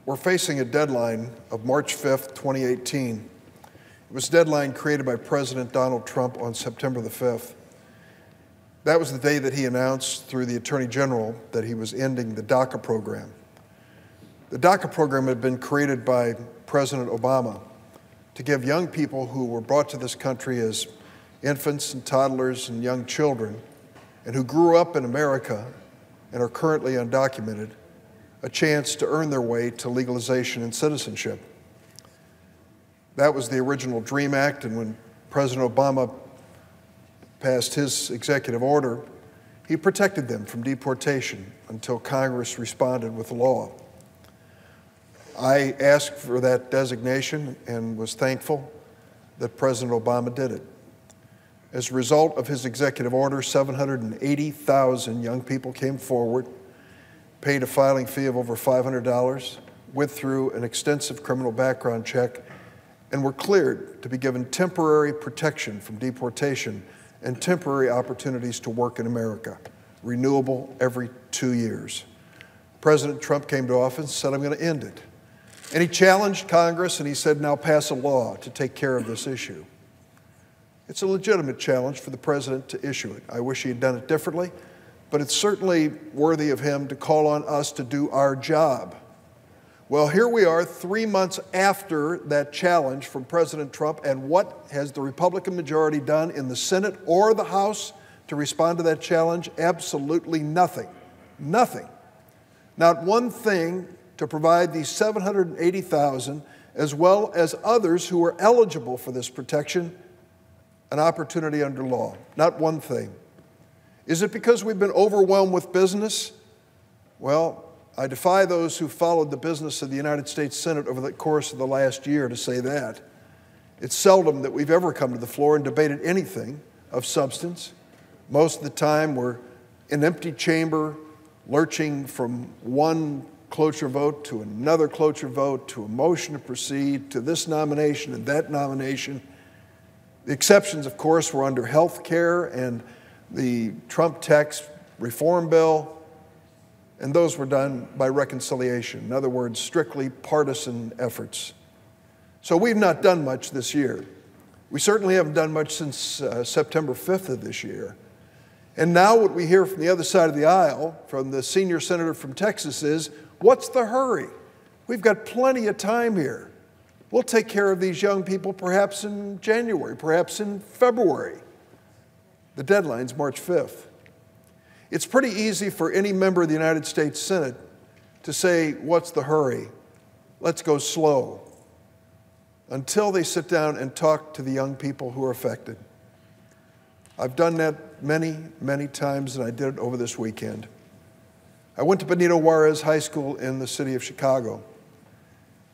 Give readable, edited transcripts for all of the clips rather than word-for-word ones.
We're facing a deadline of March 5th, 2018. It was a deadline created by President Donald Trump on September the 5th. That was the day that he announced through the Attorney General that he was ending the DACA program. The DACA program had been created by President Obama to give young people who were brought to this country as infants and toddlers and young children, and who grew up in America and are currently undocumented, a chance to earn their way to legalization and citizenship. That was the original DREAM Act, and when President Obama passed his executive order, he protected them from deportation until Congress responded with a law. I asked for that designation and was thankful that President Obama did it. As a result of his executive order, 780,000 young people came forward, paid a filing fee of over $500, went through an extensive criminal background check, and were cleared to be given temporary protection from deportation and temporary opportunities to work in America, renewable every 2 years. President Trump came to office and said, "I'm going to end it." And he challenged Congress and he said, "Now pass a law to take care of this issue." It's a legitimate challenge for the president to issue it. I wish he had done it differently, but it's certainly worthy of him to call on us to do our job. Well, here we are 3 months after that challenge from President Trump, and what has the Republican majority done in the Senate or the House to respond to that challenge? Absolutely nothing. Nothing. Not one thing to provide these 780,000, as well as others who are eligible for this protection, an opportunity under law. Not one thing. Is it because we've been overwhelmed with business? Well, I defy those who followed the business of the United States Senate over the course of the last year to say that. It's seldom that we've ever come to the floor and debated anything of substance. Most of the time we're in an empty chamber, lurching from one cloture vote to another cloture vote, to a motion to proceed, to this nomination and that nomination. The exceptions, of course, were under health care and the Trump tax reform bill, and those were done by reconciliation. In other words, strictly partisan efforts. So we've not done much this year. We certainly haven't done much since September 5th of this year. And now what we hear from the other side of the aisle, from the senior senator from Texas, is, what's the hurry? We've got plenty of time here. We'll take care of these young people perhaps in January, perhaps in February. The deadline's March 5th. It's pretty easy for any member of the United States Senate to say, what's the hurry? Let's go slow, until they sit down and talk to the young people who are affected. I've done that many, many times, and I did it over this weekend. I went to Benito Juarez High School in the city of Chicago.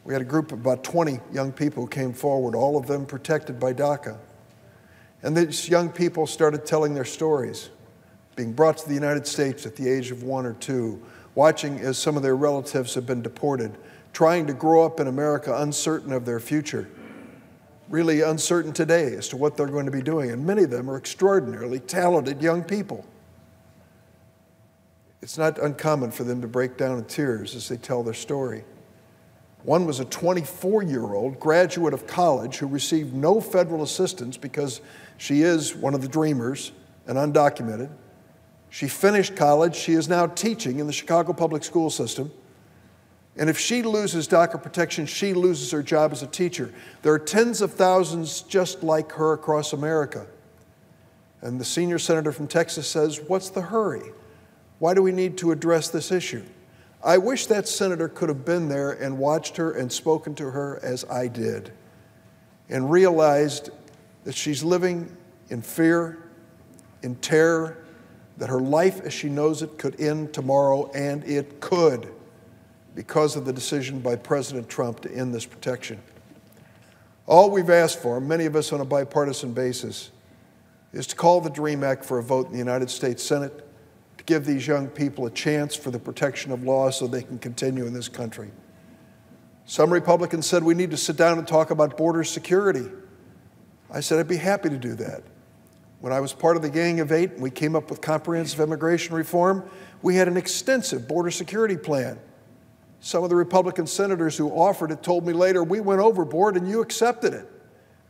We had a group of about 20 young people who came forward, all of them protected by DACA. And these young people started telling their stories, being brought to the United States at the age of 1 or 2, watching as some of their relatives have been deported, trying to grow up in America uncertain of their future, really uncertain today as to what they're going to be doing. And many of them are extraordinarily talented young people. It's not uncommon for them to break down in tears as they tell their story. One was a 24-year-old graduate of college who received no federal assistance because she is one of the dreamers and undocumented. She finished college. She is now teaching in the Chicago public school system. And if she loses DACA protection, she loses her job as a teacher. There are tens of thousands just like her across America. And the senior senator from Texas says, what's the hurry? Why do we need to address this issue? I wish that senator could have been there and watched her and spoken to her as I did, and realized that she's living in fear, in terror, that her life as she knows it could end tomorrow, and it could, because of the decision by President Trump to end this protection. All we've asked for, many of us on a bipartisan basis, is to call the DREAM Act for a vote in the United States Senate, to give these young people a chance for the protection of law so they can continue in this country. Some Republicans said we need to sit down and talk about border security. I said I'd be happy to do that. When I was part of the Gang of Eight and we came up with comprehensive immigration reform, we had an extensive border security plan. Some of the Republican senators who offered it told me later, we went overboard and you accepted it.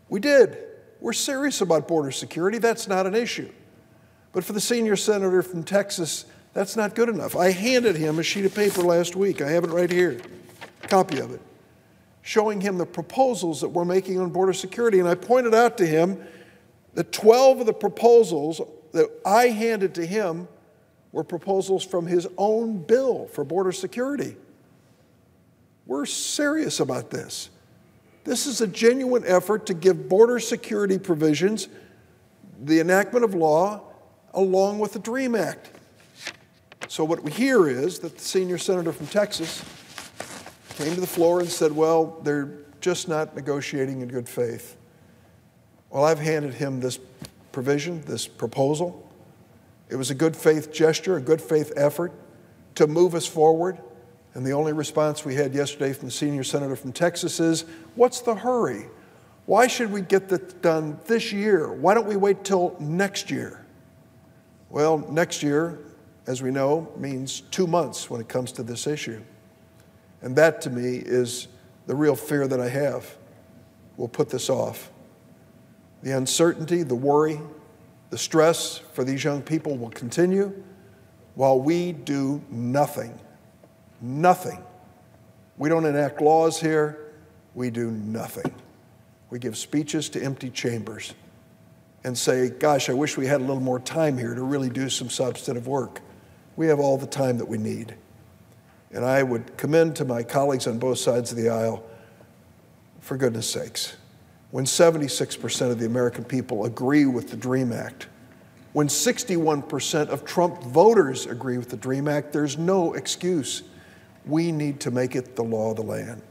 We did. We're serious about border security. That's not an issue. But for the senior senator from Texas, that's not good enough. I handed him a sheet of paper last week. I have it right here, a copy of it, showing him the proposals that we're making on border security. And I pointed out to him that 12 of the proposals that I handed to him were proposals from his own bill for border security. We're serious about this. This is a genuine effort to give border security provisions the enactment of law along with the DREAM Act. So what we hear is that the senior senator from Texas came to the floor and said, well, they're just not negotiating in good faith. Well, I've handed him this provision, this proposal. It was a good faith gesture, a good faith effort to move us forward. And the only response we had yesterday from the senior senator from Texas is, what's the hurry? Why should we get that done this year? Why don't we wait till next year? Well, next year, as we know, means 2 months when it comes to this issue. And that, to me, is the real fear that I have. We'll put this off. The uncertainty, the worry, the stress for these young people will continue while we do nothing. Nothing. We don't enact laws here. We do nothing. We give speeches to empty chambers and say, gosh, I wish we had a little more time here to really do some substantive work. We have all the time that we need. And I would commend to my colleagues on both sides of the aisle, for goodness sakes, when 76% of the American people agree with the DREAM Act, when 61% of Trump voters agree with the DREAM Act, there's no excuse. We need to make it the law of the land.